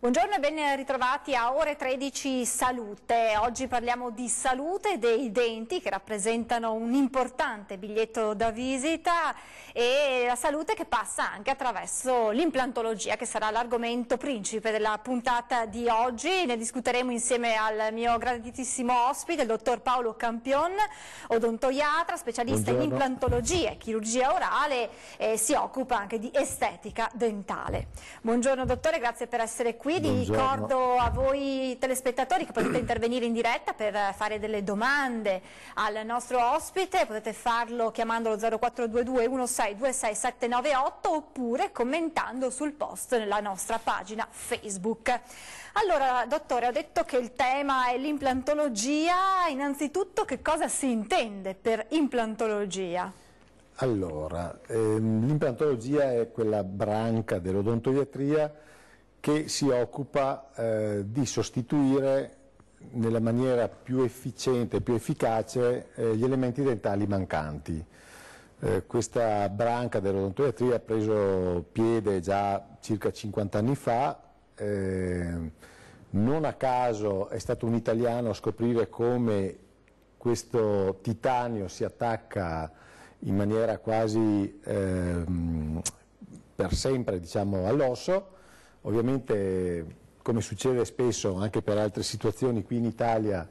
Buongiorno e ben ritrovati a Ore 13 Salute. Oggi parliamo di salute dei denti che rappresentano un importante biglietto da visita e la salute che passa anche attraverso l'implantologia, che sarà l'argomento principe della puntata di oggi. Ne discuteremo insieme al mio graditissimo ospite, il dottor Paolo Campion, odontoiatra, specialista in implantologia e chirurgia orale e si occupa anche di estetica dentale. Buongiorno dottore, grazie per essere qui. Ricordo a voi telespettatori che potete intervenire in diretta per fare delle domande al nostro ospite, potete farlo chiamandolo 0422 16 798 oppure commentando sul post nella nostra pagina Facebook. Allora dottore, ho detto che il tema è l'implantologia, innanzitutto che cosa si intende per implantologia? Allora, l'implantologia è quella branca dell'odontoiatria che si occupa di sostituire nella maniera più efficiente e più efficace gli elementi dentali mancanti. Questa branca dell'odontoiatria ha preso piede già circa 50 anni fa, non a caso è stato un italiano a scoprire come questo titanio si attacca in maniera quasi per sempre, diciamo, all'osso. Ovviamente, come succede spesso anche per altre situazioni, qui in Italia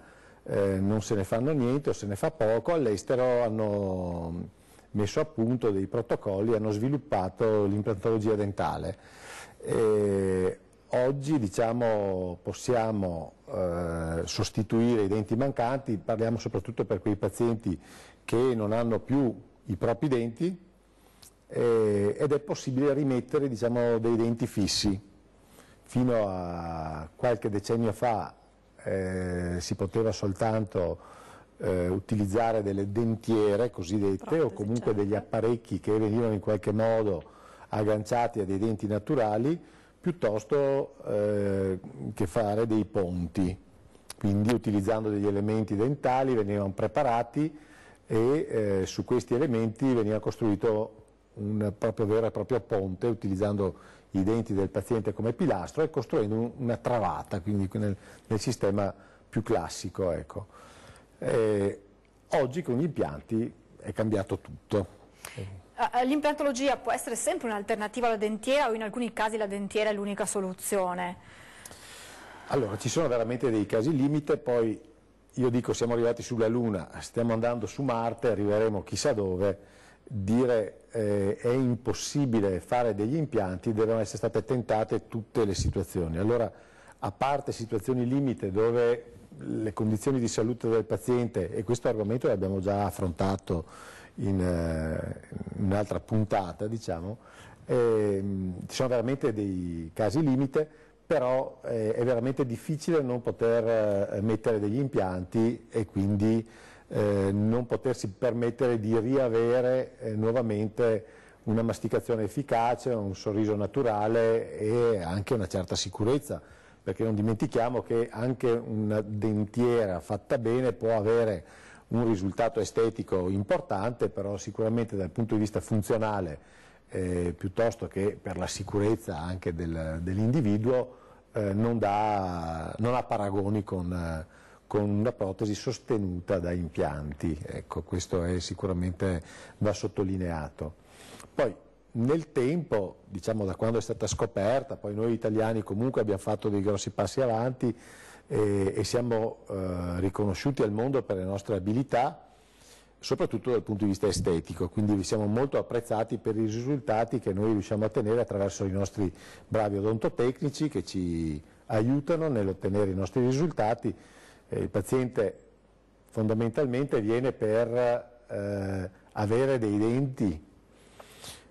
non se ne fanno niente o se ne fa poco, all'estero hanno messo a punto dei protocolli, hanno sviluppato l'implantologia dentale. Oggi, diciamo, possiamo sostituire i denti mancanti, parliamo soprattutto per quei pazienti che non hanno più i propri denti ed è possibile rimettere, diciamo, dei denti fissi. Fino a qualche decennio fa si poteva soltanto utilizzare delle dentiere cosiddette o comunque degli apparecchi che venivano in qualche modo agganciati a dei denti naturali piuttosto che fare dei ponti. Quindi utilizzando degli elementi dentali venivano preparati e su questi elementi veniva costruito un vero e proprio ponte utilizzando i denti del paziente come pilastro e costruendo una travata, quindi nel sistema più classico. Ecco. Oggi con gli impianti è cambiato tutto. L'implantologia può essere sempre un'alternativa alla dentiera o in alcuni casi la dentiera è l'unica soluzione? Allora, ci sono veramente dei casi limite, poi io dico siamo arrivati sulla Luna, stiamo andando su Marte, arriveremo chissà dove. Dire è impossibile fare degli impianti, devono essere state tentate tutte le situazioni. Allora, a parte situazioni limite dove le condizioni di salute del paziente, e questo argomento l'abbiamo già affrontato in un'altra puntata, diciamo, ci sono veramente dei casi limite, però è veramente difficile non poter mettere degli impianti e quindi non potersi permettere di riavere nuovamente una masticazione efficace, un sorriso naturale e anche una certa sicurezza, perché non dimentichiamo che anche una dentiera fatta bene può avere un risultato estetico importante, però sicuramente dal punto di vista funzionale piuttosto che per la sicurezza anche dell'individuo non ha paragoni con una protesi sostenuta da impianti. Ecco, questo è sicuramente va sottolineato. Poi nel tempo, diciamo da quando è stata scoperta, poi noi italiani comunque abbiamo fatto dei grossi passi avanti e siamo riconosciuti al mondo per le nostre abilità, soprattutto dal punto di vista estetico, quindi siamo molto apprezzati per i risultati che noi riusciamo a ottenere attraverso i nostri bravi odontotecnici che ci aiutano nell'ottenere i nostri risultati. Il paziente fondamentalmente viene per avere dei denti,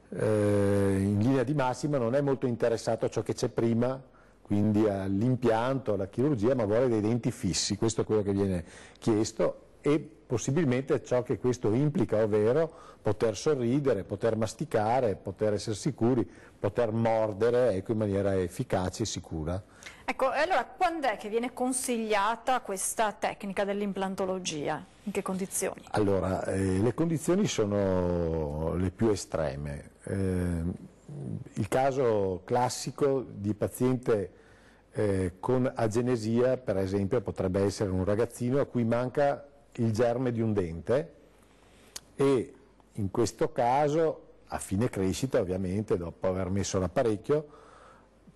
in linea di massima non è molto interessato a ciò che c'è prima, quindi all'impianto, alla chirurgia, ma vuole dei denti fissi, questo è quello che viene chiesto e possibilmente ciò che questo implica, ovvero poter sorridere, poter masticare, poter essere sicuri, poter mordere, ecco, in maniera efficace e sicura. Ecco, e allora quando è che viene consigliata questa tecnica dell'implantologia? In che condizioni? Allora, le condizioni sono le più estreme. Il caso classico di paziente con agenesia, per esempio, potrebbe essere un ragazzino a cui manca il germe di un dente e in questo caso, a fine crescita ovviamente, dopo aver messo l'apparecchio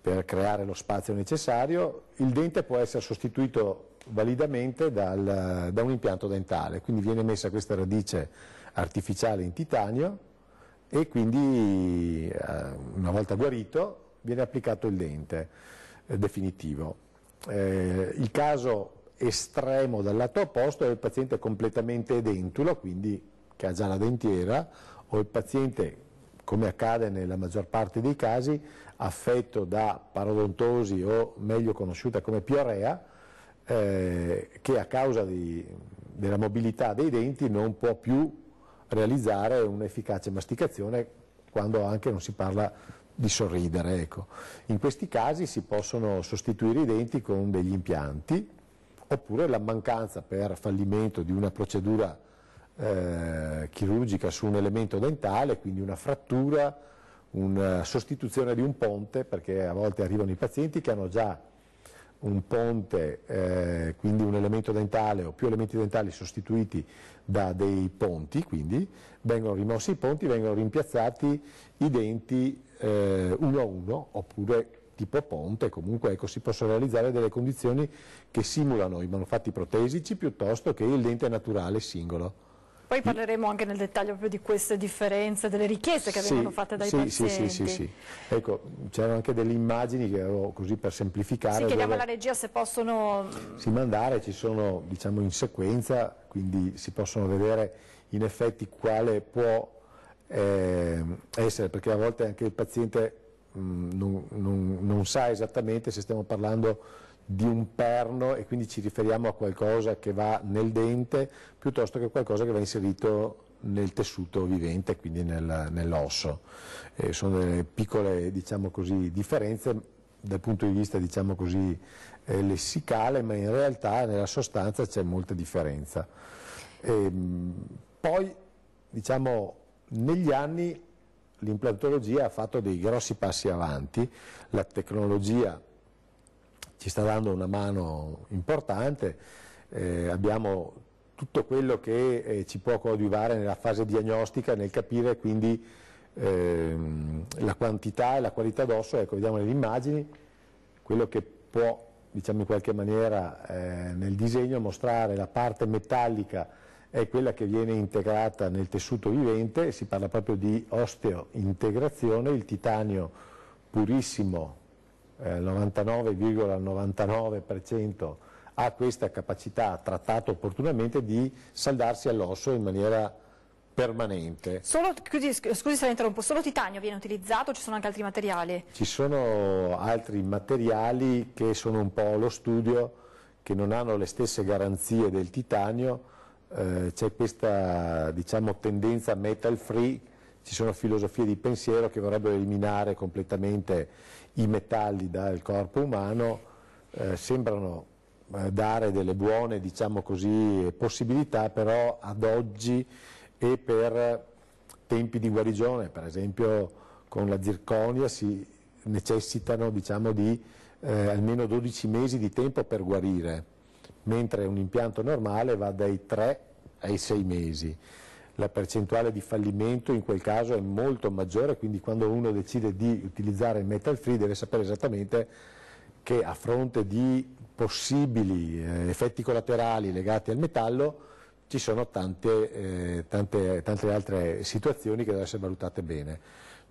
per creare lo spazio necessario, il dente può essere sostituito validamente da un impianto dentale, quindi viene messa questa radice artificiale in titanio e quindi una volta guarito viene applicato il dente definitivo. Il caso estremo dal lato opposto è il paziente completamente edentulo, quindi che ha già la dentiera, o il paziente, come accade nella maggior parte dei casi, affetto da parodontosi o meglio conosciuta come piorea, che a causa della mobilità dei denti non può più realizzare un'efficace masticazione quando anche non si parla di sorridere. Ecco. In questi casi si possono sostituire i denti con degli impianti, oppure la mancanza per fallimento di una procedura chirurgica su un elemento dentale, quindi una frattura, una sostituzione di un ponte, perché a volte arrivano i pazienti che hanno già un ponte, quindi un elemento dentale o più elementi dentali sostituiti da dei ponti, quindi vengono rimossi i ponti, vengono rimpiazzati i denti uno a uno, oppure tipo ponte, comunque ecco, si possono realizzare delle condizioni che simulano i manufatti protesici piuttosto che il dente naturale singolo. Poi parleremo anche nel dettaglio proprio di queste differenze, delle richieste che vengono fatte dai pazienti. Sì. Ecco, c'erano anche delle immagini che avevo così per semplificare. Sì, chiediamo alla regia se possono... Sì, mandare, ci sono diciamo in sequenza, quindi si possono vedere in effetti quale può essere, perché a volte anche il paziente non sa esattamente se stiamo parlando di un perno e quindi ci riferiamo a qualcosa che va nel dente piuttosto che qualcosa che va inserito nel tessuto vivente, quindi nell'osso. Sono delle piccole, diciamo così, differenze dal punto di vista, diciamo così, lessicale, ma in realtà nella sostanza c'è molta differenza. Poi, diciamo, negli anni l'implantologia ha fatto dei grossi passi avanti, la tecnologia ci sta dando una mano importante, abbiamo tutto quello che ci può coadiuvare nella fase diagnostica, nel capire quindi la quantità e la qualità d'osso. Ecco, vediamo nelle immagini quello che può, diciamo in qualche maniera, nel disegno mostrare la parte metallica è quella che viene integrata nel tessuto vivente, si parla proprio di osteointegrazione, il titanio purissimo, 99,99% ha questa capacità, trattato opportunamente, di saldarsi all'osso in maniera permanente. Scusi se la interrompo, solo titanio viene utilizzato o ci sono anche altri materiali? Ci sono altri materiali che sono un po' allo studio, che non hanno le stesse garanzie del titanio, c'è questa, diciamo, tendenza metal free, ci sono filosofie di pensiero che vorrebbero eliminare completamente i metalli dal corpo umano, sembrano dare delle buone, diciamo così, possibilità, però ad oggi e per tempi di guarigione, per esempio con la zirconia si necessitano, diciamo, di almeno 12 mesi di tempo per guarire, mentre un impianto normale va dai 3 ai 6 mesi. La percentuale di fallimento in quel caso è molto maggiore, quindi quando uno decide di utilizzare il metal free deve sapere esattamente che a fronte di possibili effetti collaterali legati al metallo ci sono tante altre situazioni che devono essere valutate bene.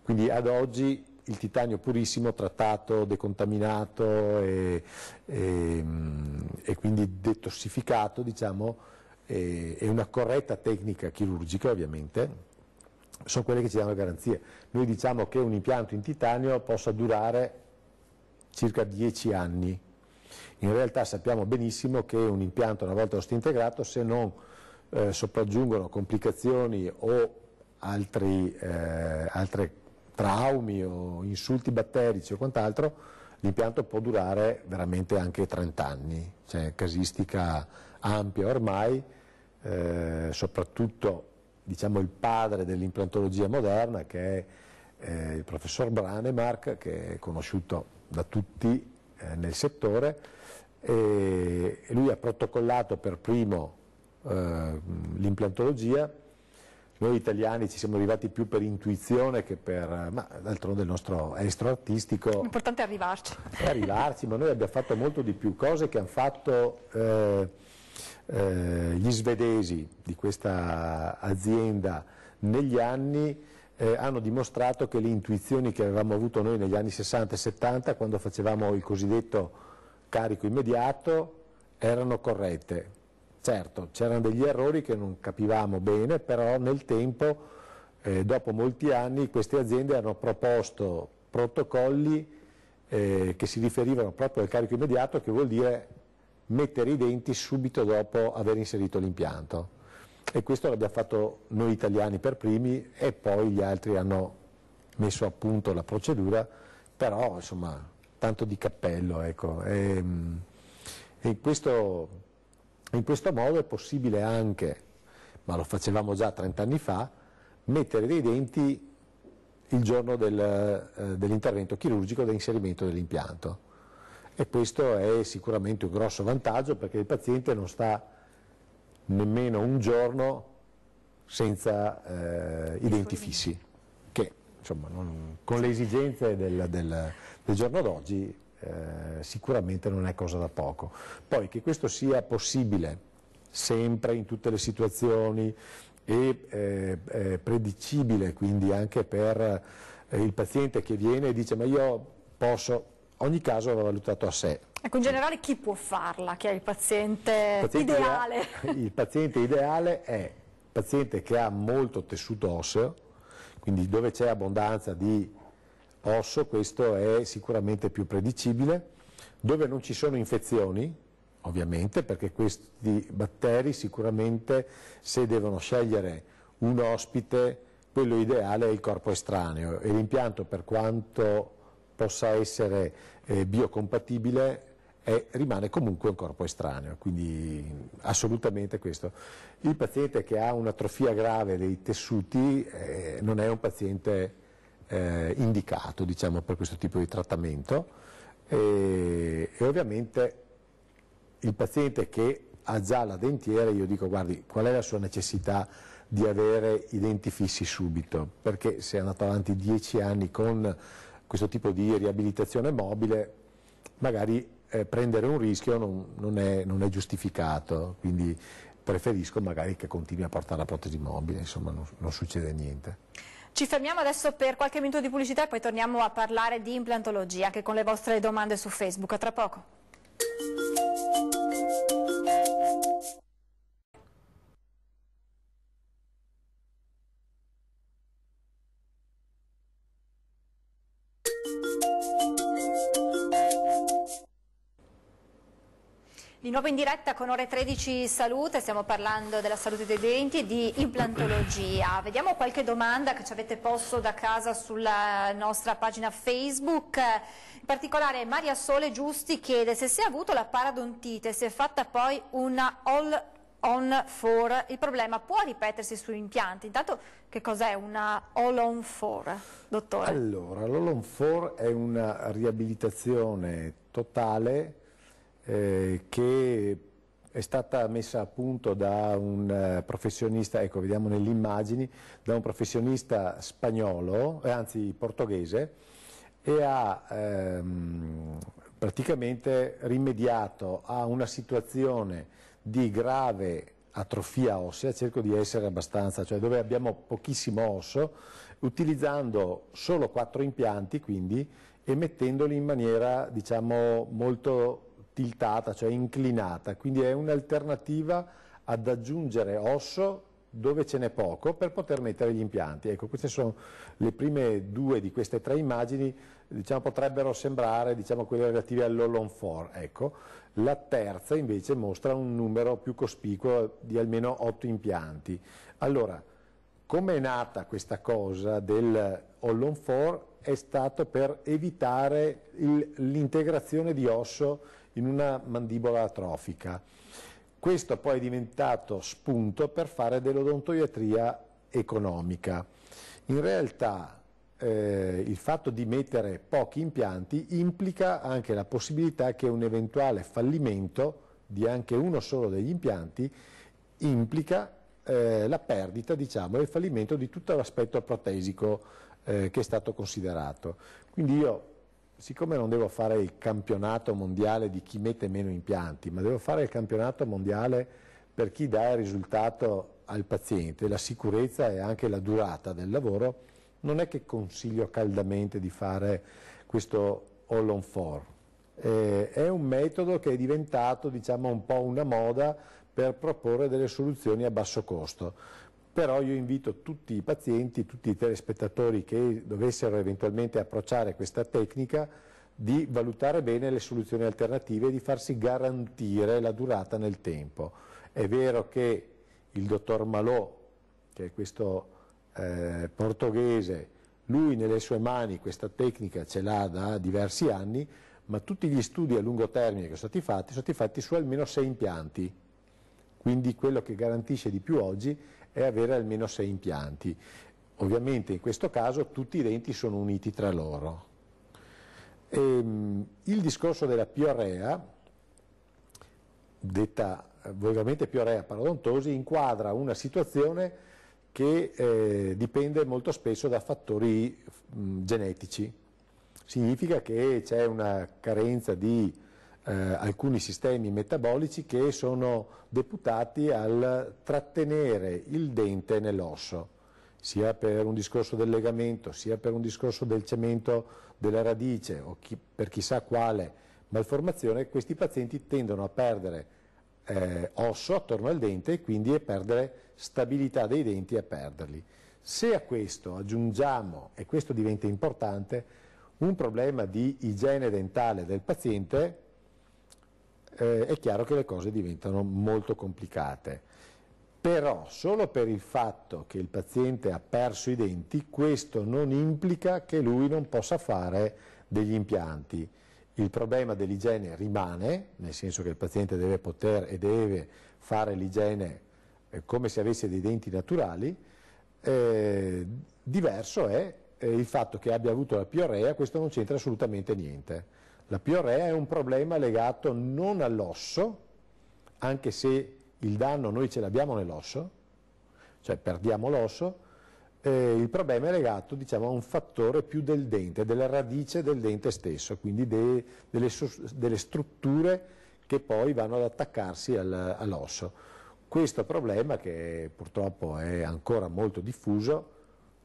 Quindi ad oggi il titanio purissimo, trattato, decontaminato e quindi detossificato, diciamo, e una corretta tecnica chirurgica ovviamente, sono quelle che ci danno garanzie. Noi diciamo che un impianto in titanio possa durare circa 10 anni. In realtà sappiamo benissimo che un impianto, una volta osteointegrato, se non sopraggiungono complicazioni o altre traumi o insulti batterici o quant'altro, l'impianto può durare veramente anche 30 anni, c'è casistica ampia ormai, soprattutto diciamo il padre dell'implantologia moderna, che è il professor Branemark, che è conosciuto da tutti nel settore, e lui ha protocollato per primo l'implantologia. Noi italiani ci siamo arrivati più per intuizione che per, ma d'altronde il nostro estro artistico. L'importante è arrivarci. È arrivarci, ma noi abbiamo fatto molto di più, cose che hanno fatto gli svedesi di questa azienda negli anni. Hanno dimostrato che le intuizioni che avevamo avuto noi negli anni 60 e 70, quando facevamo il cosiddetto carico immediato, erano corrette. Certo, c'erano degli errori che non capivamo bene, però nel tempo, dopo molti anni, queste aziende hanno proposto protocolli che si riferivano proprio al carico immediato, che vuol dire mettere i denti subito dopo aver inserito l'impianto. E questo l'abbiamo fatto noi italiani per primi, e poi gli altri hanno messo a punto la procedura, però insomma tanto di cappello, ecco. E in questo modo è possibile anche, ma lo facevamo già 30 anni fa, mettere dei denti il giorno dell'intervento chirurgico dell'inserimento dell'impianto, e questo è sicuramente un grosso vantaggio, perché il paziente non sta nemmeno un giorno senza i denti fissi, che insomma con le esigenze del giorno d'oggi sicuramente non è cosa da poco. Poi che questo sia possibile sempre in tutte le situazioni e predicibile, quindi anche per il paziente che viene e dice ma io posso, ogni caso va valutato a sé. Ecco, in generale chi può farla? Chi è il paziente ideale? Il paziente ideale è il paziente che ha molto tessuto osseo, quindi dove c'è abbondanza di osso, questo è sicuramente più predicibile, dove non ci sono infezioni, ovviamente, perché questi batteri sicuramente, se devono scegliere un ospite, quello ideale è il corpo estraneo, e l'impianto, per quanto possa essere biocompatibile, rimane comunque un corpo estraneo, quindi assolutamente questo. Il paziente che ha un'atrofia grave dei tessuti non è un paziente indicato, diciamo, per questo tipo di trattamento, e ovviamente il paziente che ha già la dentiera, io dico guardi, qual è la sua necessità di avere i denti fissi subito, perché se è andato avanti 10 anni con questo tipo di riabilitazione mobile, magari prendere un rischio non è giustificato, quindi preferisco magari che continui a portare la protesi mobile, insomma non succede niente. Ci fermiamo adesso per qualche minuto di pubblicità e poi torniamo a parlare di implantologia, anche con le vostre domande su Facebook. A tra poco. Di nuovo in diretta con Ore 13 Salute, stiamo parlando della salute dei denti e di implantologia. Vediamo qualche domanda che ci avete posto da casa sulla nostra pagina Facebook. In particolare Maria Sole Giusti chiede se si è avuto la paradontite, si è fatta poi una all-on-4, il problema può ripetersi sugli impianti? Intanto che cos'è una all-on-4, dottore? Allora, l'all-on-4 è una riabilitazione totale che è stata messa a punto da un professionista, ecco vediamo nelle immagini, da un professionista spagnolo, anzi portoghese, e ha praticamente rimediato a una situazione di grave atrofia ossea, cerco di essere abbastanza, cioè dove abbiamo pochissimo osso, utilizzando solo 4 impianti quindi, e mettendoli in maniera diciamo molto tiltata, cioè inclinata, quindi è un'alternativa ad aggiungere osso dove ce n'è poco per poter mettere gli impianti. Ecco, queste sono le prime 2 di queste 3 immagini, diciamo, potrebbero sembrare diciamo, quelle relative all'all-on-4. Ecco. La terza invece mostra un numero più cospicuo di almeno 8 impianti. Allora, come è nata questa cosa del All-on-4? È stato per evitare l'integrazione di osso in una mandibola atrofica. Questo poi è diventato spunto per fare dell'odontoiatria economica. In realtà il fatto di mettere pochi impianti implica anche la possibilità che un eventuale fallimento di anche uno solo degli impianti implica la perdita, diciamo, e il fallimento di tutto l'aspetto protesico che è stato considerato. Quindi io, siccome non devo fare il campionato mondiale di chi mette meno impianti, ma devo fare il campionato mondiale per chi dà il risultato al paziente, la sicurezza e anche la durata del lavoro, non è che consiglio caldamente di fare questo all-on-4. È un metodo che è diventato, diciamo, un po' una moda per proporre delle soluzioni a basso costo. Però io invito tutti i pazienti, tutti i telespettatori che dovessero eventualmente approcciare questa tecnica di valutare bene le soluzioni alternative e di farsi garantire la durata nel tempo. È vero che il dottor Malot, che è questo portoghese, lui nelle sue mani questa tecnica ce l'ha da diversi anni, ma tutti gli studi a lungo termine che sono stati fatti su almeno 6 impianti. Quindi quello che garantisce di più oggi è avere almeno 6 impianti. Ovviamente in questo caso tutti i denti sono uniti tra loro. Il discorso della piorrea, detta volgarmente piorrea parodontosi, inquadra una situazione che dipende molto spesso da fattori genetici. Significa che c'è una carenza di alcuni sistemi metabolici che sono deputati al trattenere il dente nell'osso, sia per un discorso del legamento, sia per un discorso del cemento della radice o per chissà quale malformazione. Questi pazienti tendono a perdere osso attorno al dente e quindi a perdere stabilità dei denti e a perderli. Se a questo aggiungiamo, e questo diventa importante, un problema di igiene dentale del paziente, è chiaro che le cose diventano molto complicate. Però solo per il fatto che il paziente ha perso i denti, questo non implica che lui non possa fare degli impianti. Il problema dell'igiene rimane, nel senso che il paziente deve poter e deve fare l'igiene come se avesse dei denti naturali. Diverso è il fatto che abbia avuto la piorrea, questo non c'entra assolutamente niente. La piorrea è un problema legato non all'osso, anche se il danno noi ce l'abbiamo nell'osso, cioè perdiamo l'osso. Il problema è legato, diciamo, a un fattore più del dente, della radice del dente stesso, quindi delle strutture che poi vanno ad attaccarsi all'osso. Questo problema, che purtroppo è ancora molto diffuso,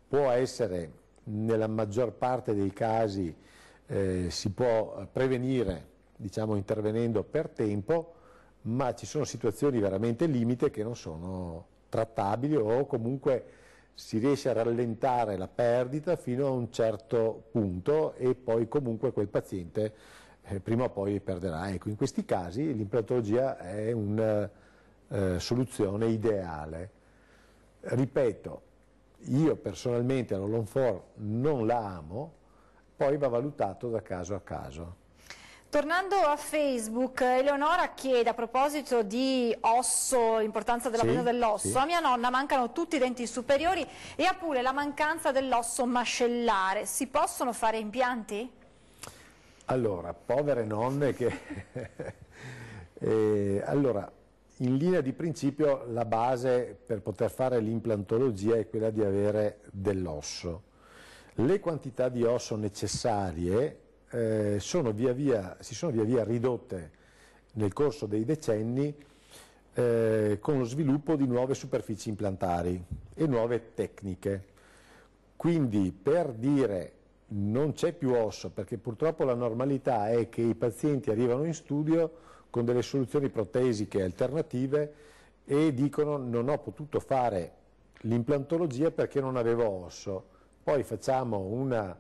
può essere, nella maggior parte dei casi, si può prevenire, diciamo, intervenendo per tempo, ma ci sono situazioni veramente limite che non sono trattabili, o comunque si riesce a rallentare la perdita fino a un certo punto e poi comunque quel paziente prima o poi perderà. Ecco, in questi casi l'implantologia è una soluzione ideale. Ripeto, io personalmente l'All-on-4 non la amo, poi va valutato da caso a caso. Tornando a Facebook, Eleonora chiede, a proposito di osso, l'importanza della presa dell'osso, sì. A mia nonna mancano tutti i denti superiori e ha pure la mancanza dell'osso mascellare. Si possono fare impianti? Allora, povere nonne che... allora, in linea di principio la base per poter fare l'implantologia è quella di avere dell'osso. Le quantità di osso necessarie si sono via via ridotte nel corso dei decenni con lo sviluppo di nuove superfici implantari e nuove tecniche. Quindi, per dire non c'è più osso, perché purtroppo la normalità è che i pazienti arrivano in studio con delle soluzioni protesiche alternative e dicono non ho potuto fare l'implantologia perché non avevo osso. Poi facciamo una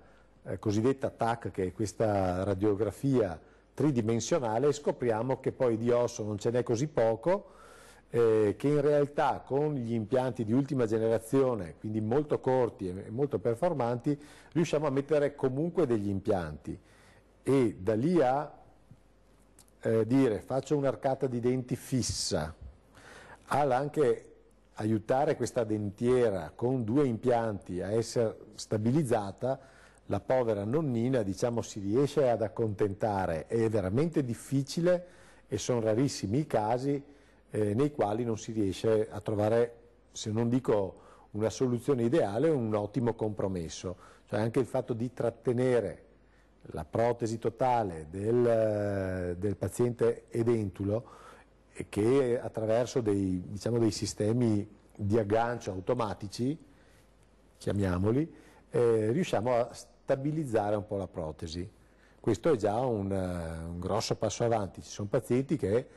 cosiddetta TAC, che è questa radiografia tridimensionale, e scopriamo che poi di osso non ce n'è così poco che in realtà con gli impianti di ultima generazione, quindi molto corti e molto performanti, riusciamo a mettere comunque degli impianti, e da lì a dire faccio un'arcata di denti fissa, anche aiutare questa dentiera con 2 impianti a essere stabilizzata, la povera nonnina, diciamo, si riesce ad accontentare. È veramente difficile e sono rarissimi i casi nei quali non si riesce a trovare, se non dico una soluzione ideale, un ottimo compromesso. Cioè anche il fatto di trattenere la protesi totale del paziente edentulo, che attraverso dei sistemi di aggancio automatici, chiamiamoli, riusciamo a stabilizzare un po' la protesi. Questo è già un grosso passo avanti. Ci sono pazienti che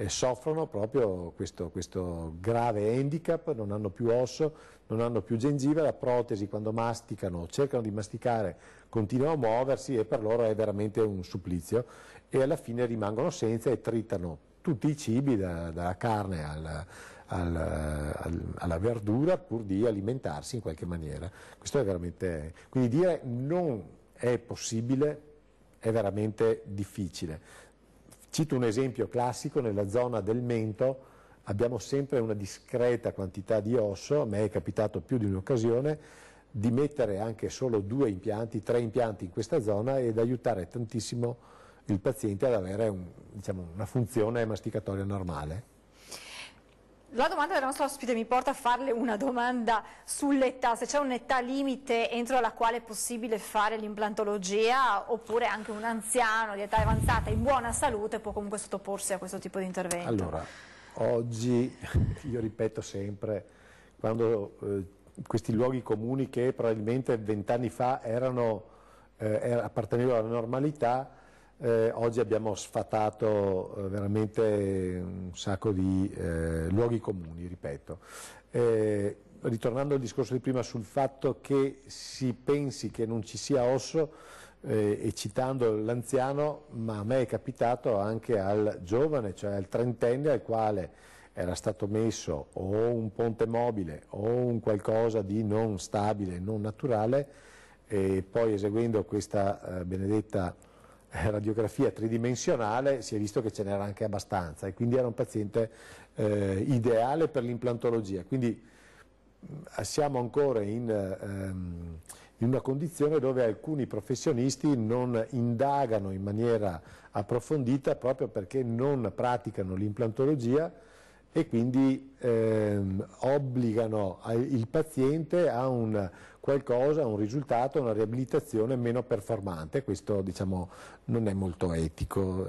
soffrono proprio questo grave handicap, non hanno più osso, non hanno più gengiva, la protesi quando masticano, cercano di masticare, continua a muoversi e per loro è veramente un supplizio, e alla fine rimangono senza e tritano tutti i cibi, dalla carne alla verdura, pur di alimentarsi in qualche maniera. Questo è veramente, quindi dire non è possibile è veramente difficile. Cito un esempio classico: nella zona del mento abbiamo sempre una discreta quantità di osso. A me è capitato più di un'occasione di mettere anche solo 2 impianti, 3 impianti in questa zona ed aiutare tantissimo il paziente ad avere una funzione masticatoria normale. La domanda del nostro ospite mi porta a farle una domanda sull'età, se c'è un'età limite entro la quale è possibile fare l'implantologia, oppure anche un anziano di età avanzata in buona salute può comunque sottoporsi a questo tipo di intervento. Allora, oggi, io ripeto sempre, quando questi luoghi comuni che probabilmente 20 anni fa appartenevano alla normalità, oggi abbiamo sfatato veramente un sacco di luoghi comuni, ripeto. Ritornando al discorso di prima sul fatto che si pensi che non ci sia osso, e citando l'anziano, ma a me è capitato anche al giovane, cioè al trentenne, al quale era stato messo o un ponte mobile o un qualcosa di non stabile, non naturale, e poi eseguendo questa benedetta radiografia tridimensionale si è visto che ce n'era anche abbastanza, e quindi era un paziente ideale per l'implantologia. Quindi siamo ancora in una condizione dove alcuni professionisti non indagano in maniera approfondita proprio perché non praticano l'implantologia, e quindi obbligano il paziente a un qualcosa, a un risultato, a una riabilitazione meno performante. Questo, diciamo, non è molto etico.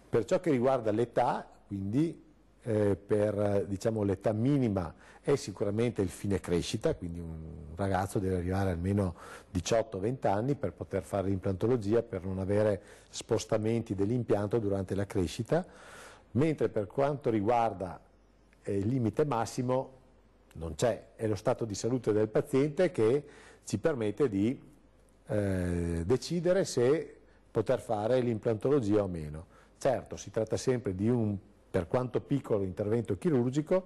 Per ciò che riguarda l'età, quindi per l'età minima è sicuramente il fine crescita, quindi un ragazzo deve arrivare almeno 18-20 anni per poter fare l'implantologia, per non avere spostamenti dell'impianto durante la crescita. Mentre per quanto riguarda il limite massimo non c'è, è lo stato di salute del paziente che ci permette di decidere se poter fare l'implantologia o meno. Certo, si tratta sempre di un, per quanto piccolo, intervento chirurgico.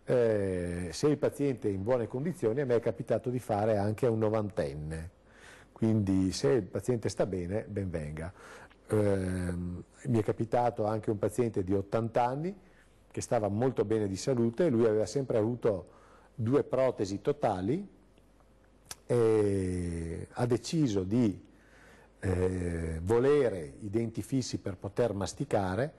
Se il paziente è in buone condizioni, a me è capitato di fare anche a un 90enne, quindi se il paziente sta bene, ben venga. Mi è capitato anche un paziente di 80 anni che stava molto bene di salute, lui aveva sempre avuto 2 protesi totali e ha deciso di volere i denti fissi per poter masticare.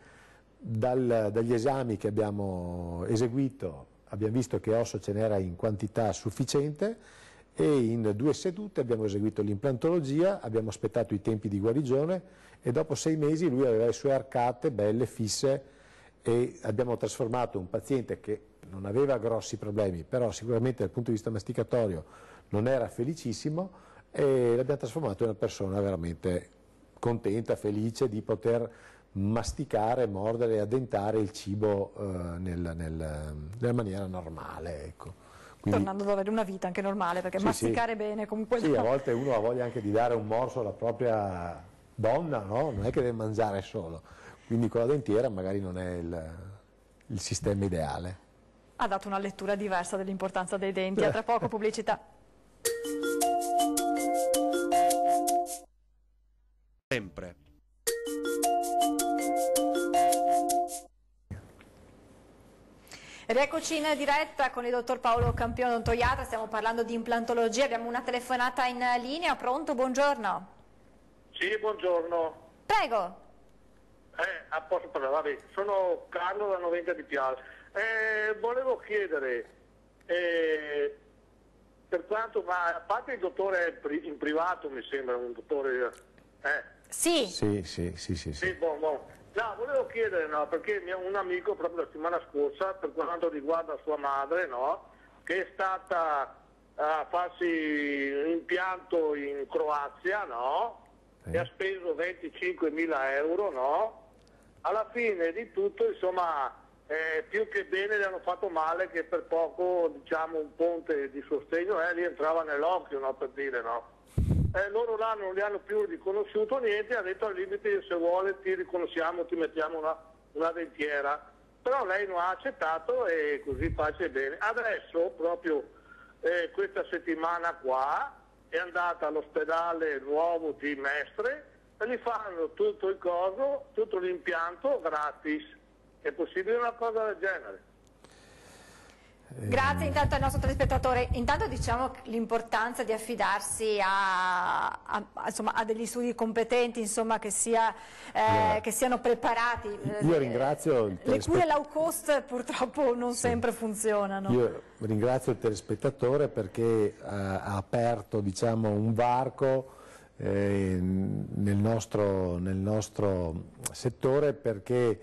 Dagli esami che abbiamo eseguito abbiamo visto che osso ce n'era in quantità sufficiente, e in 2 sedute abbiamo eseguito l'implantologia, abbiamo aspettato i tempi di guarigione e dopo 6 mesi lui aveva le sue arcate belle, fisse, e abbiamo trasformato un paziente che non aveva grossi problemi, però sicuramente dal punto di vista masticatorio non era felicissimo, e l'abbiamo trasformato in una persona veramente contenta, felice di poter masticare, mordere e addentare il cibo nella maniera normale, ecco. Quindi, tornando ad avere una vita anche normale, perché masticare bene comunque... Sì, a volte uno ha voglia anche di dare un morso alla propria donna, no? Non è che deve mangiare solo, quindi con la dentiera magari non è il sistema ideale. Ha dato una lettura diversa dell'importanza dei denti. A tra poco pubblicità. Sempre. Rieccoci in diretta con il dottor Paolo Campione odontoiatra, stiamo parlando di implantologia, abbiamo una telefonata in linea, pronto? Buongiorno. Sì, buongiorno. Prego. A posto parlare, vabbè. Sono Carlo da Noventa di Piazza. Volevo chiedere, per quanto, ma a parte il dottore in privato mi sembra un dottore... Sì. Sì, buon. No, volevo chiedere, no, perché un amico proprio la settimana scorsa, per quanto riguarda sua madre, no, che è stata a farsi un impianto in Croazia, no, e ha speso 25.000 euro, no, alla fine di tutto, insomma, più che bene le hanno fatto male che per poco, diciamo, un ponte di sostegno gli entrava nell'occhio, no, per dire, no. Loro là non li hanno più riconosciuto niente, ha detto al limite se vuole ti riconosciamo, ti mettiamo una dentiera, però lei non ha accettato e così pace e bene. Adesso proprio questa settimana qua è andata all'ospedale nuovo di Mestre e gli fanno tutto il coso, tutto l'impianto gratis. È possibile una cosa del genere? Grazie intanto al nostro telespettatore. Intanto diciamo l'importanza di affidarsi insomma, a degli studi competenti, insomma, che siano preparati. Io ringrazio le cure low cost purtroppo non sempre funzionano. Io ringrazio il telespettatore perché ha aperto, diciamo, un varco nel nostro settore, perché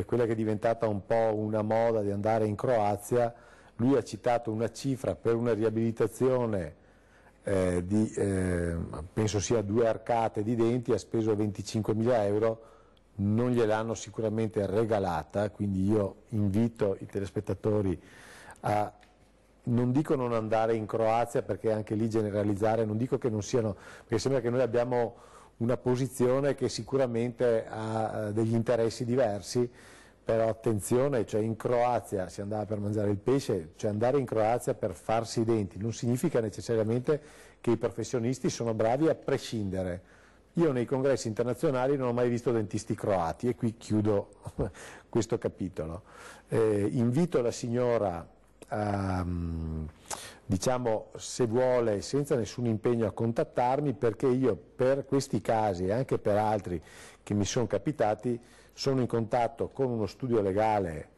quella che è diventata un po' una moda di andare in Croazia. Lui ha citato una cifra per una riabilitazione penso sia 2 arcate di denti, ha speso 25.000 euro, non gliel'hanno sicuramente regalata, quindi io invito i telespettatori a, non dico non andare in Croazia, perché anche lì generalizzare, non dico che non siano, perché sembra che noi abbiamo una posizione che sicuramente ha degli interessi diversi. Però attenzione, cioè in Croazia si andava per mangiare il pesce, cioè andare in Croazia per farsi i denti non significa necessariamente che i professionisti sono bravi a prescindere. Io nei congressi internazionali non ho mai visto dentisti croati e qui chiudo questo capitolo. Invito la signora a, diciamo, se vuole, senza nessun impegno, a contattarmi, perché io per questi casi e anche per altri che mi sono capitati sono in contatto con uno studio legale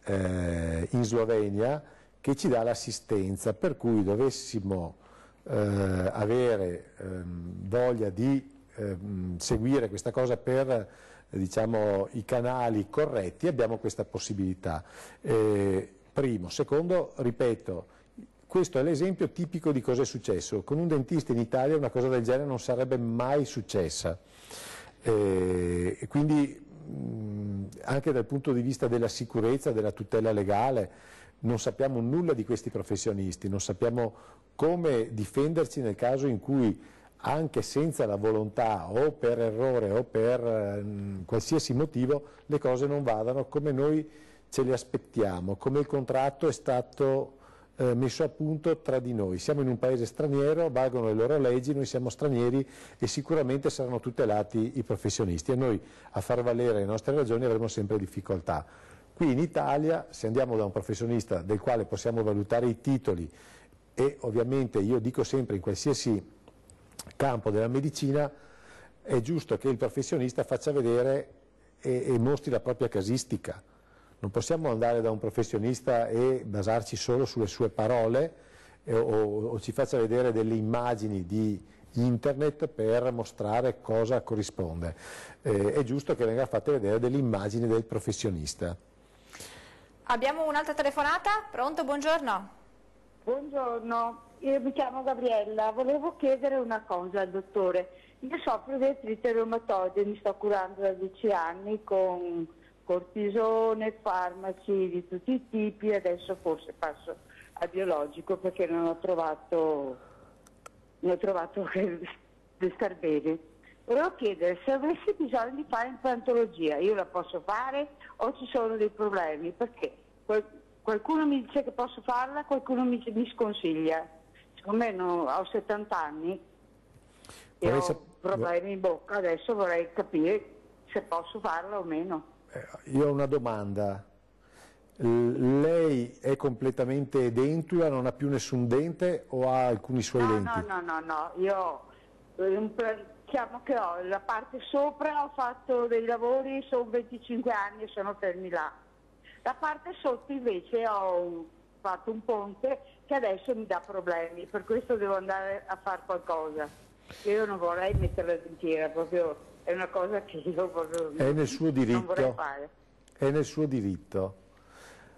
in Slovenia che ci dà l'assistenza, per cui dovessimo avere voglia di seguire questa cosa per diciamo, i canali corretti, abbiamo questa possibilità. Primo. Secondo, ripeto, questo è l'esempio tipico di cosa è successo. Con un dentista in Italia una cosa del genere non sarebbe mai successa. Quindi anche dal punto di vista della sicurezza, della tutela legale, non sappiamo nulla di questi professionisti, non sappiamo come difenderci nel caso in cui, anche senza la volontà o per errore o per qualsiasi motivo, le cose non vadano come noi ce le aspettiamo, come il contratto è stato messo a punto tra di noi. Siamo in un paese straniero, valgono le loro leggi, noi siamo stranieri e sicuramente saranno tutelati i professionisti e noi a far valere le nostre ragioni avremo sempre difficoltà. Qui in Italia, se andiamo da un professionista del quale possiamo valutare i titoli, e ovviamente io dico sempre in qualsiasi campo della medicina, è giusto che il professionista faccia vedere e mostri la propria casistica. Non possiamo andare da un professionista e basarci solo sulle sue parole o ci faccia vedere delle immagini di internet per mostrare cosa corrisponde. È giusto che venga fatte vedere delle immagini del professionista. Abbiamo un'altra telefonata? Pronto? Buongiorno. Buongiorno, io mi chiamo Gabriella, volevo chiedere una cosa al dottore. Io soffro di artrite reumatoide, mi sto curando da 10 anni con cortisone, farmaci di tutti i tipi, adesso forse passo al biologico perché non ho trovato di star bene. Volevo chiedere se avessi bisogno di fare implantologia, io la posso fare o ci sono dei problemi? Perché qualcuno mi dice che posso farla, qualcuno mi sconsiglia. Siccome ho 70 anni e ho problemi in bocca, adesso vorrei capire se posso farla o meno. Io ho una domanda. Lei è completamente edentula, non ha più nessun dente o ha alcuni suoi denti? No, io diciamo che ho la parte sopra, ho fatto dei lavori, sono 25 anni e sono fermi là. La parte sotto invece ho fatto un ponte che adesso mi dà problemi, per questo devo andare a fare qualcosa. Io non vorrei mettere la dentiera, proprio è una cosa che io proprio non vorrei fare. È nel suo diritto.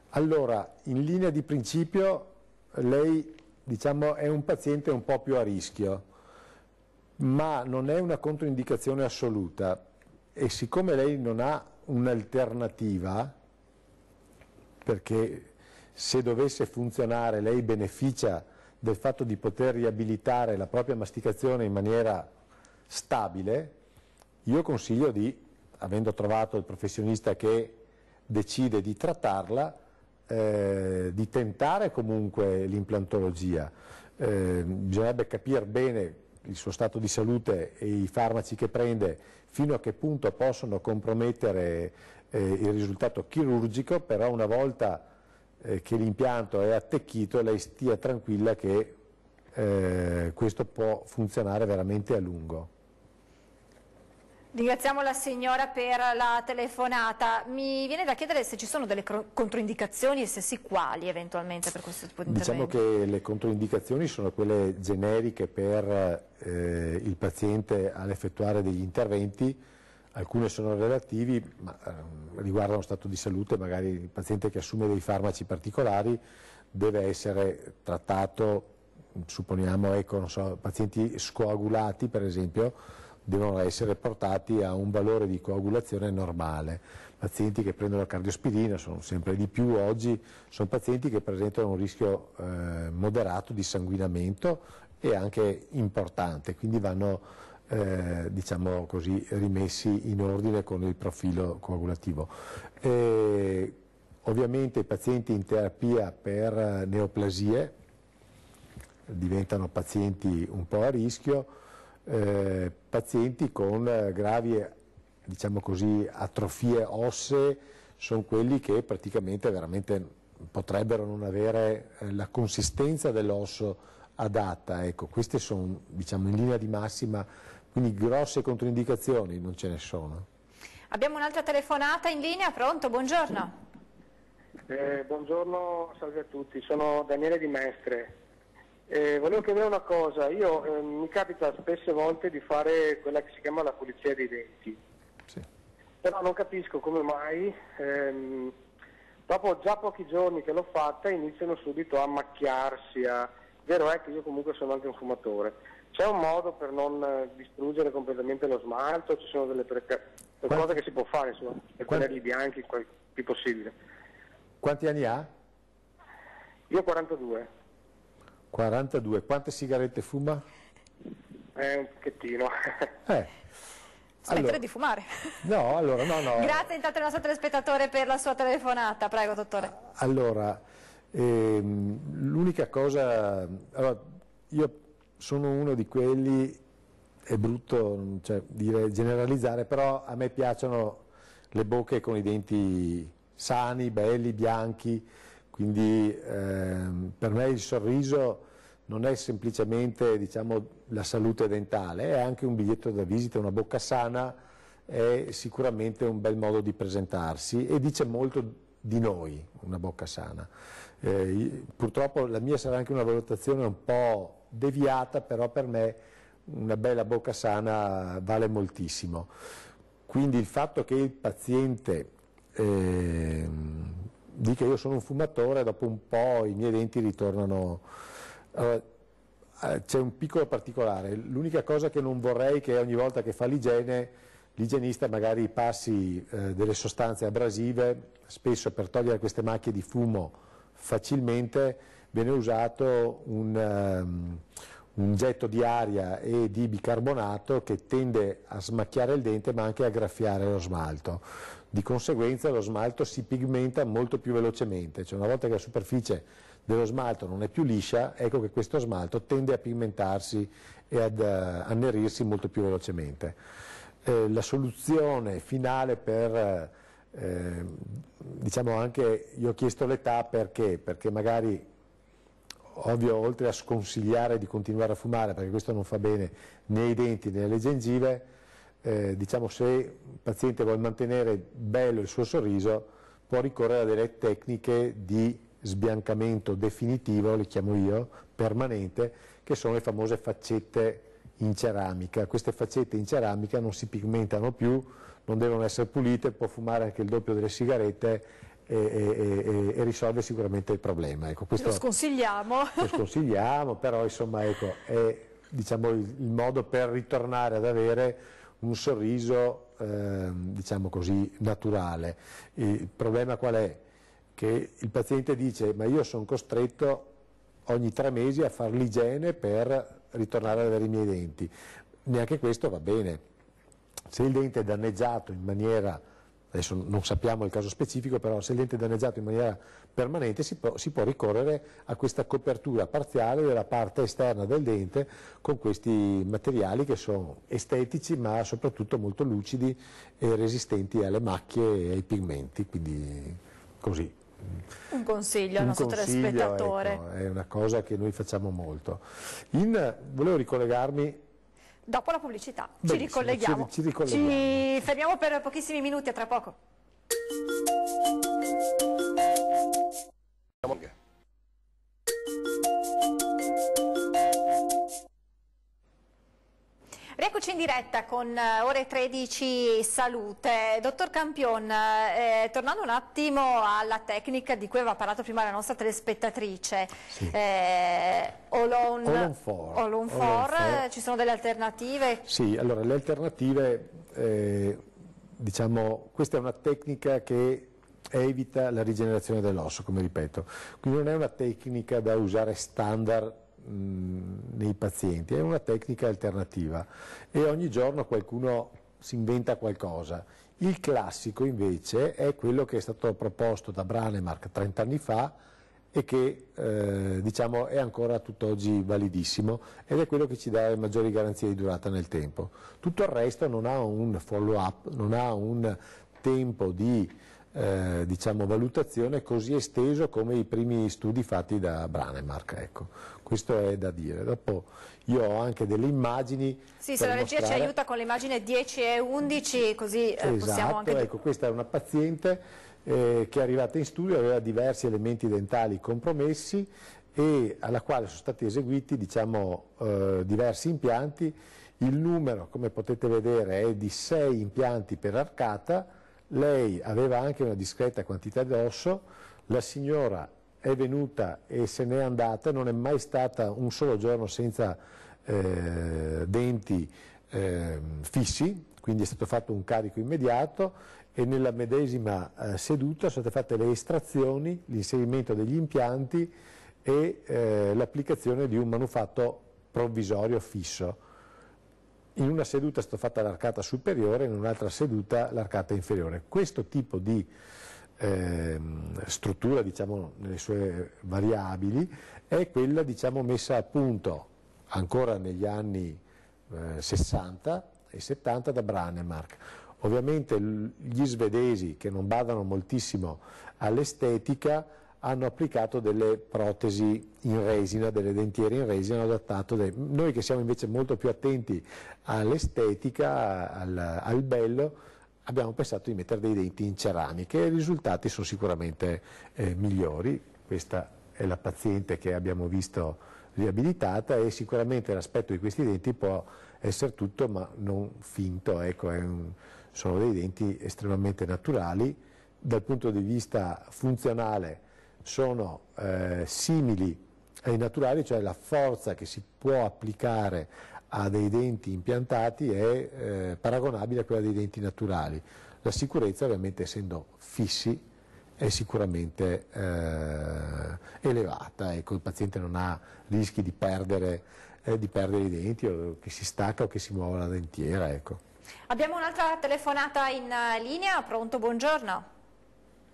Allora, in linea di principio, lei diciamo è un paziente un po' più a rischio, ma non è una controindicazione assoluta e siccome lei non ha un'alternativa, perché se dovesse funzionare lei beneficia del fatto di poter riabilitare la propria masticazione in maniera stabile, io consiglio di, avendo trovato il professionista che decide di trattarla, di tentare comunque l'implantologia. Bisognerebbe capire bene il suo stato di salute e i farmaci che prende fino a che punto possono compromettere il risultato chirurgico, però una volta che l'impianto è attecchito lei stia tranquilla che questo può funzionare veramente a lungo. Ringraziamo la signora per la telefonata. Mi viene da chiedere se ci sono delle controindicazioni e se sì quali eventualmente per questo tipo di intervento. Diciamo che le controindicazioni sono quelle generiche per il paziente all'effettuare degli interventi, alcune sono relativi, ma riguardano stato di salute, magari il paziente che assume dei farmaci particolari deve essere trattato, supponiamo, ecco, non so, pazienti scoagulati per esempio, devono essere portati a un valore di coagulazione normale. Pazienti che prendono cardiospirina, sono sempre di più oggi, sono pazienti che presentano un rischio moderato di sanguinamento e anche importante, quindi vanno diciamo così, rimessi in ordine con il profilo coagulativo. Ovviamente i pazienti in terapia per neoplasie diventano pazienti un po' a rischio, pazienti con gravi, diciamo così, atrofie ossee sono quelli che praticamente veramente potrebbero non avere la consistenza dell'osso adatta. Ecco, queste sono, diciamo, in linea di massima, quindi grosse controindicazioni non ce ne sono. Abbiamo un'altra telefonata in linea, pronto? Buongiorno. Buongiorno, salve a tutti, sono Daniele Di Mestre. Volevo chiedere una cosa, io mi capita spesse volte di fare quella che si chiama la pulizia dei denti, sì. Però non capisco come mai, dopo già pochi giorni che l'ho fatta iniziano subito a macchiarsi, vero è che io comunque sono anche un fumatore. C'è un modo per non distruggere completamente lo smalto? Ci sono delle cose che si può fare, insomma, per tenerli bianchi il più possibile. Quanti anni ha? Io ho 42. 42. Quante sigarette fuma? Un pochettino. Smettere di fumare. No, allora, no. Grazie intanto al nostro telespettatore per la sua telefonata. Prego, dottore. Allora, l'unica cosa... Allora, io sono uno di quelli, è brutto dire generalizzare, però a me piacciono le bocche con i denti sani, belli, bianchi, quindi per me il sorriso non è semplicemente, diciamo, la salute dentale, è anche un biglietto da visita. Una bocca sana è sicuramente un bel modo di presentarsi e dice molto di noi, una bocca sana. Purtroppo la mia sarà anche una valutazione un po' deviata, però per me una bella bocca sana vale moltissimo. Quindi il fatto che il paziente dica io sono un fumatore, dopo un po' i miei denti ritornano. C'è un piccolo particolare, l'unica cosa che non vorrei che ogni volta che fa l'igiene l'igienista magari passi delle sostanze abrasive, spesso per togliere queste macchie di fumo facilmente viene usato un un getto di aria e di bicarbonato che tende a smacchiare il dente ma anche a graffiare lo smalto. Di conseguenza lo smalto si pigmenta molto più velocemente, cioè una volta che la superficie dello smalto non è più liscia, ecco che questo smalto tende a pigmentarsi e ad annerirsi molto più velocemente. La soluzione finale per, diciamo anche, io ho chiesto l'età perché magari, ovvio, oltre a sconsigliare di continuare a fumare, perché questo non fa bene né ai denti né alle gengive, diciamo se il paziente vuole mantenere bello il suo sorriso può ricorrere a delle tecniche di sbiancamento definitivo, le chiamo io, permanente, che sono le famose faccette in ceramica. Queste faccette in ceramica non si pigmentano più, non devono essere pulite, può fumare anche il doppio delle sigarette e risolve sicuramente il problema. Ecco, questo lo sconsigliamo. Lo sconsigliamo, però insomma ecco, è diciamo, il modo per ritornare ad avere un sorriso diciamo così naturale. Il problema qual è? Che il paziente dice ma io sono costretto ogni 3 mesi a fare l'igiene per ritornare ad avere i miei denti. Neanche questo va bene. Se il dente è danneggiato in maniera, adesso non sappiamo il caso specifico, però se il dente è danneggiato in maniera permanente si può ricorrere a questa copertura parziale della parte esterna del dente con questi materiali che sono estetici ma soprattutto molto lucidi e resistenti alle macchie e ai pigmenti, quindi così. Un consiglio al nostro telespettatore. Ecco, è una cosa che noi facciamo molto. Volevo ricollegarmi. Dopo la pubblicità ci Benissimo, ricolleghiamo. ci ricolleghiamo. Ci fermiamo per pochissimi minuti, a tra poco. Rieccoci in diretta con Ore 13 Salute. Dottor Campion, tornando un attimo alla tecnica di cui aveva parlato prima la nostra telespettatrice, Sì. All on 4, ci sono delle alternative? Sì, allora le alternative, diciamo, questa è una tecnica che evita la rigenerazione dell'osso, come ripeto, quindi non è una tecnica da usare standard nei pazienti, è una tecnica alternativa e ogni giorno qualcuno si inventa qualcosa. Il classico invece è quello che è stato proposto da Brånemark 30 anni fa e che diciamo è ancora tutt'oggi validissimo ed è quello che ci dà le maggiori garanzie di durata nel tempo. Tutto il resto non ha un follow up, non ha un tempo di diciamo, valutazione così esteso come i primi studi fatti da Brånemark, ecco, questo è da dire. Dopo io ho anche delle immagini. Sì, se la regia ci aiuta con l'immagine 10 e 11 così esatto, possiamo anche... Ecco, questa è una paziente che è arrivata in studio, aveva diversi elementi dentali compromessi e alla quale sono stati eseguiti diciamo, diversi impianti. Il numero, come potete vedere, è di 6 impianti per arcata. Lei aveva anche una discreta quantità di osso, la signora è venuta e se n'è andata, non è mai stata un solo giorno senza denti fissi, quindi è stato fatto un carico immediato e nella medesima seduta sono state fatte le estrazioni, l'inserimento degli impianti e l'applicazione di un manufatto provvisorio fisso. In una seduta è stata fatta l'arcata superiore, in un'altra seduta l'arcata inferiore. Questo tipo di struttura, diciamo, nelle sue variabili, è quella diciamo, messa a punto ancora negli anni 60 e 70 da Brånemark. Ovviamente gli svedesi, che non badano moltissimo all'estetica, hanno applicato delle protesi in resina, delle dentiere in resina, hanno adattato noi che siamo invece molto più attenti all'estetica, al bello, abbiamo pensato di mettere dei denti in ceramica e i risultati sono sicuramente migliori. Questa è la paziente che abbiamo visto riabilitata e sicuramente l'aspetto di questi denti può essere tutto ma non finto, ecco, sono dei denti estremamente naturali, dal punto di vista funzionale sono simili ai naturali, cioè la forza che si può applicare a dei denti impiantati è paragonabile a quella dei denti naturali. La sicurezza, ovviamente essendo fissi, è sicuramente elevata, ecco, il paziente non ha rischi di perdere di perdere i denti o che si stacca o che si muova la dentiera. Ecco. Abbiamo un'altra telefonata in linea, pronto, buongiorno.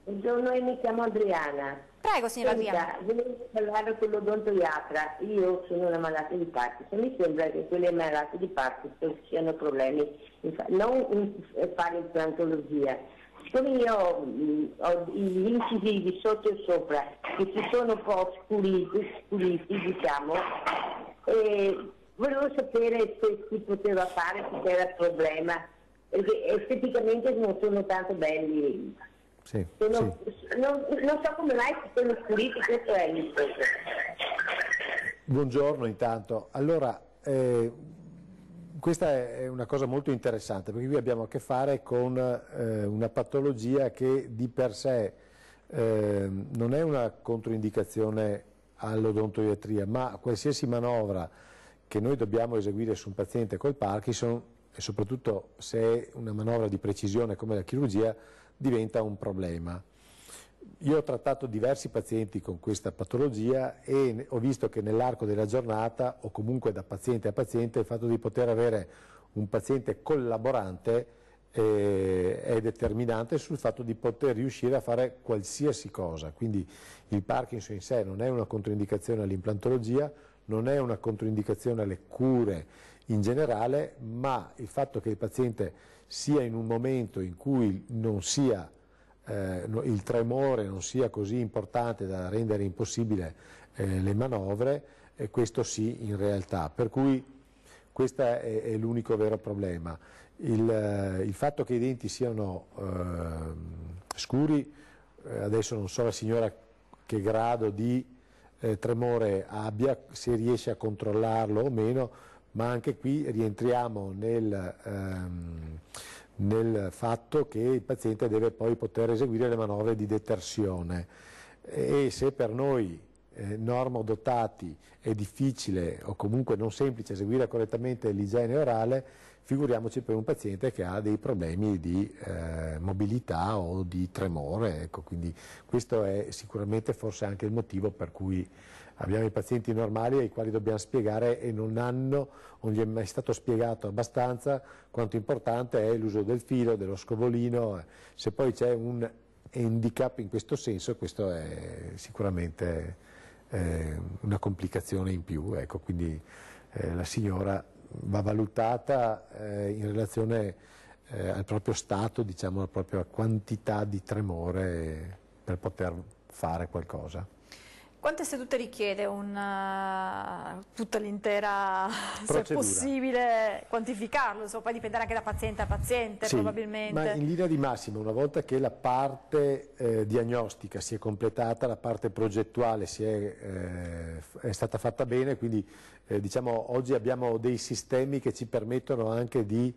Buongiorno, io mi chiamo Adriana. Prego signora Adriana. Volevo parlare con l'odontoiatra. Io sono una malata di Parkinson, mi sembra che quelle malate di Parkinson siano problemi, non fare implantologia. Siccome io ho gli incisivi sotto e sopra che si sono un po' scuriti, diciamo, volevo sapere se si poteva fare, se c'era il problema, perché esteticamente non sono tanto belli. Sì, Non so come mai si sono scuriti, questo è il problema. Buongiorno intanto. Allora, questa è una cosa molto interessante perché qui abbiamo a che fare con una patologia che di per sé non è una controindicazione all'odontoiatria, ma qualsiasi manovra che noi dobbiamo eseguire su un paziente col Parkinson, e soprattutto se è una manovra di precisione come la chirurgia, diventa un problema. Io ho trattato diversi pazienti con questa patologia e ho visto che nell'arco della giornata, o comunque da paziente a paziente, il fatto di poter avere un paziente collaborante è determinante sul fatto di poter riuscire a fare qualsiasi cosa. Quindi il Parkinson in sé non è una controindicazione all'implantologia, non è una controindicazione alle cure in generale, ma il fatto che il paziente sia in un momento in cui non sia il tremore non sia così importante da rendere impossibile le manovre, questo sì in realtà, per cui questo è l'unico vero problema. Il fatto che i denti siano scuri, adesso non so la signora che grado di tremore abbia, se riesce a controllarlo o meno, ma anche qui rientriamo nel fatto che il paziente deve poi poter eseguire le manovre di detersione e se per noi normodotati è difficile o comunque non semplice eseguire correttamente l'igiene orale, figuriamoci per un paziente che ha dei problemi di mobilità o di tremore, ecco, quindi questo è sicuramente forse anche il motivo per cui abbiamo i pazienti normali ai quali dobbiamo spiegare e non gli è mai stato spiegato abbastanza quanto importante è l'uso del filo, dello scovolino. Se poi c'è un handicap in questo senso, questo è sicuramente una complicazione in più. Ecco, quindi la signora va valutata in relazione al proprio stato, diciamo, alla propria quantità di tremore per poter fare qualcosa. Quante sedute richiede tutta l'intera, se è possibile quantificarlo, poi dipenderà anche da paziente a paziente, sì, probabilmente. Ma in linea di massima, una volta che la parte diagnostica si è completata, la parte progettuale è stata fatta bene, quindi diciamo oggi abbiamo dei sistemi che ci permettono anche di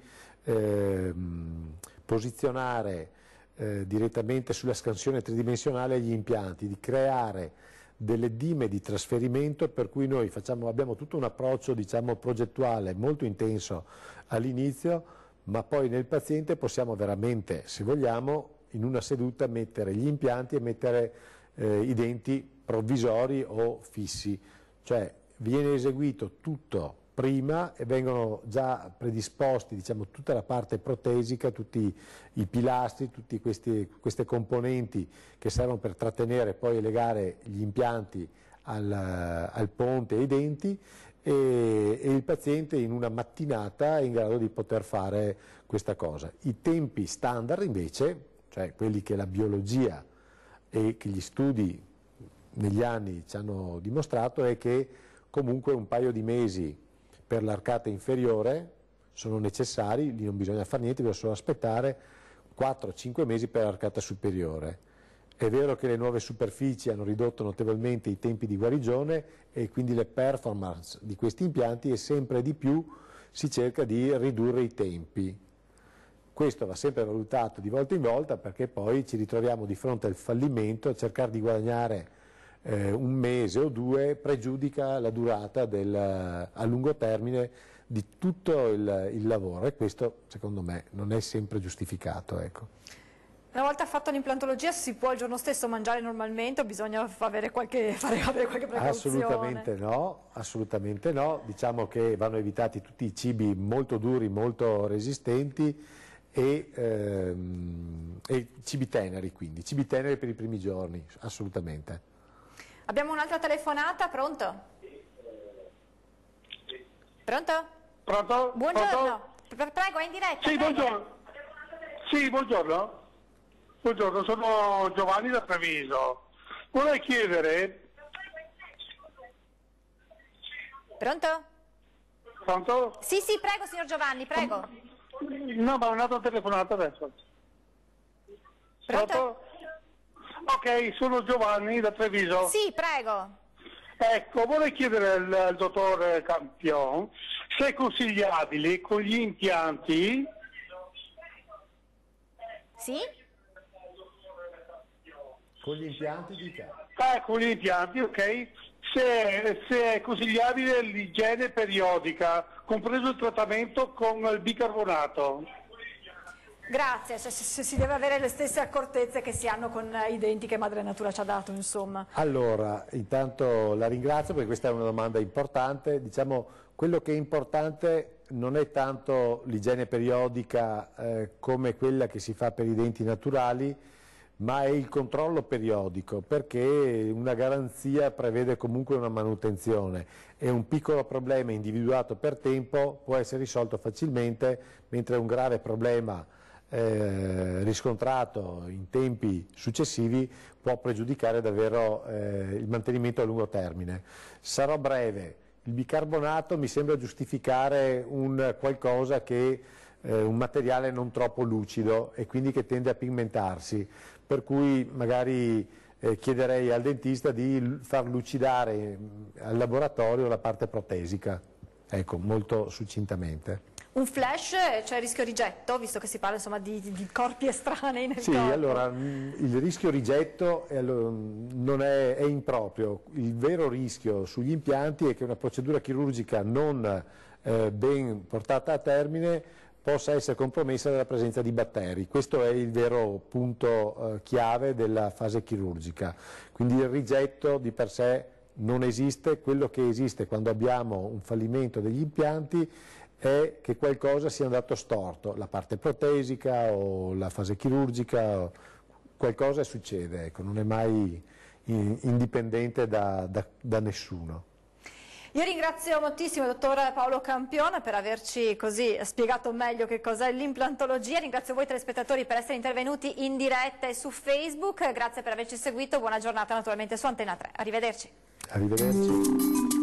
posizionare direttamente sulla scansione tridimensionale gli impianti, di creare delle dime di trasferimento per cui noi abbiamo tutto un approccio, diciamo, progettuale molto intenso all'inizio, ma poi nel paziente possiamo veramente, se vogliamo, in una seduta mettere gli impianti e mettere i denti provvisori o fissi, cioè viene eseguito tutto prima e vengono già predisposti, diciamo, tutta la parte protesica, tutti i pilastri, tutte queste componenti che servono per trattenere poi e legare gli impianti al ponte e ai denti e il paziente in una mattinata è in grado di poter fare questa cosa. I tempi standard invece, cioè quelli che la biologia e che gli studi negli anni ci hanno dimostrato, è che comunque un paio di mesi per l'arcata inferiore sono necessari, lì non bisogna fare niente, bisogna solo aspettare 4-5 mesi per l'arcata superiore. È vero che le nuove superfici hanno ridotto notevolmente i tempi di guarigione e quindi le performance di questi impianti e sempre di più si cerca di ridurre i tempi. Questo va sempre valutato di volta in volta perché poi ci ritroviamo di fronte al fallimento, a cercare di guadagnare un mese o due pregiudica la durata a lungo termine di tutto il lavoro e questo secondo me non è sempre giustificato. Ecco. Una volta fatta l'implantologia si può il giorno stesso mangiare normalmente o bisogna avere qualche precauzione? Assolutamente no. Diciamo che vanno evitati tutti i cibi molto duri, molto resistenti e cibi teneri, quindi cibi teneri per i primi giorni, assolutamente. Abbiamo un'altra telefonata, pronto? Pronto? Pronto? Buongiorno, prego, è in diretta. Sì, prego. buongiorno. Sì, buongiorno. Buongiorno, sono Giovanni da Treviso. Vorrei chiedere... Pronto? Pronto? Sì, prego signor Giovanni, prego. No, ma è un'altra telefonata adesso. Pronto? Ok, sono Giovanni da Treviso. Sì, prego. Ecco, vorrei chiedere al dottor Campion se è consigliabile con gli impianti... Sì? Con gli impianti di che? Con gli impianti, ok. Se è consigliabile l'igiene periodica, compreso il trattamento con il bicarbonato. Grazie, si deve avere le stesse accortezze che si hanno con i denti che Madre Natura ci ha dato, insomma. Allora, intanto la ringrazio perché questa è una domanda importante. Diciamo, quello che è importante non è tanto l'igiene periodica come quella che si fa per i denti naturali, ma è il controllo periodico, perché una garanzia prevede comunque una manutenzione e un piccolo problema individuato per tempo può essere risolto facilmente, mentre un grave problema riscontrato in tempi successivi può pregiudicare davvero il mantenimento a lungo termine. Sarò breve. Il bicarbonato mi sembra giustificare un qualcosa che un materiale non troppo lucido e quindi che tende a pigmentarsi, per cui magari chiederei al dentista di far lucidare al laboratorio la parte protesica, ecco, molto succintamente. Un flash, c'è il rischio rigetto, visto che si parla insomma di corpi estranei nel sì, corpo? Sì, allora il rischio rigetto non è improprio. Il vero rischio sugli impianti è che una procedura chirurgica non ben portata a termine possa essere compromessa dalla presenza di batteri. Questo è il vero punto chiave della fase chirurgica. Quindi il rigetto di per sé non esiste, quello che esiste quando abbiamo un fallimento degli impianti è che qualcosa sia andato storto, la parte protesica o la fase chirurgica, qualcosa succede, ecco, non è mai indipendente da nessuno. Io ringrazio moltissimo il dottor Paolo Campion per averci così spiegato meglio che cos'è l'implantologia, ringrazio voi telespettatori per essere intervenuti in diretta e su Facebook, grazie per averci seguito, buona giornata naturalmente su Antena 3, arrivederci. Arrivederci.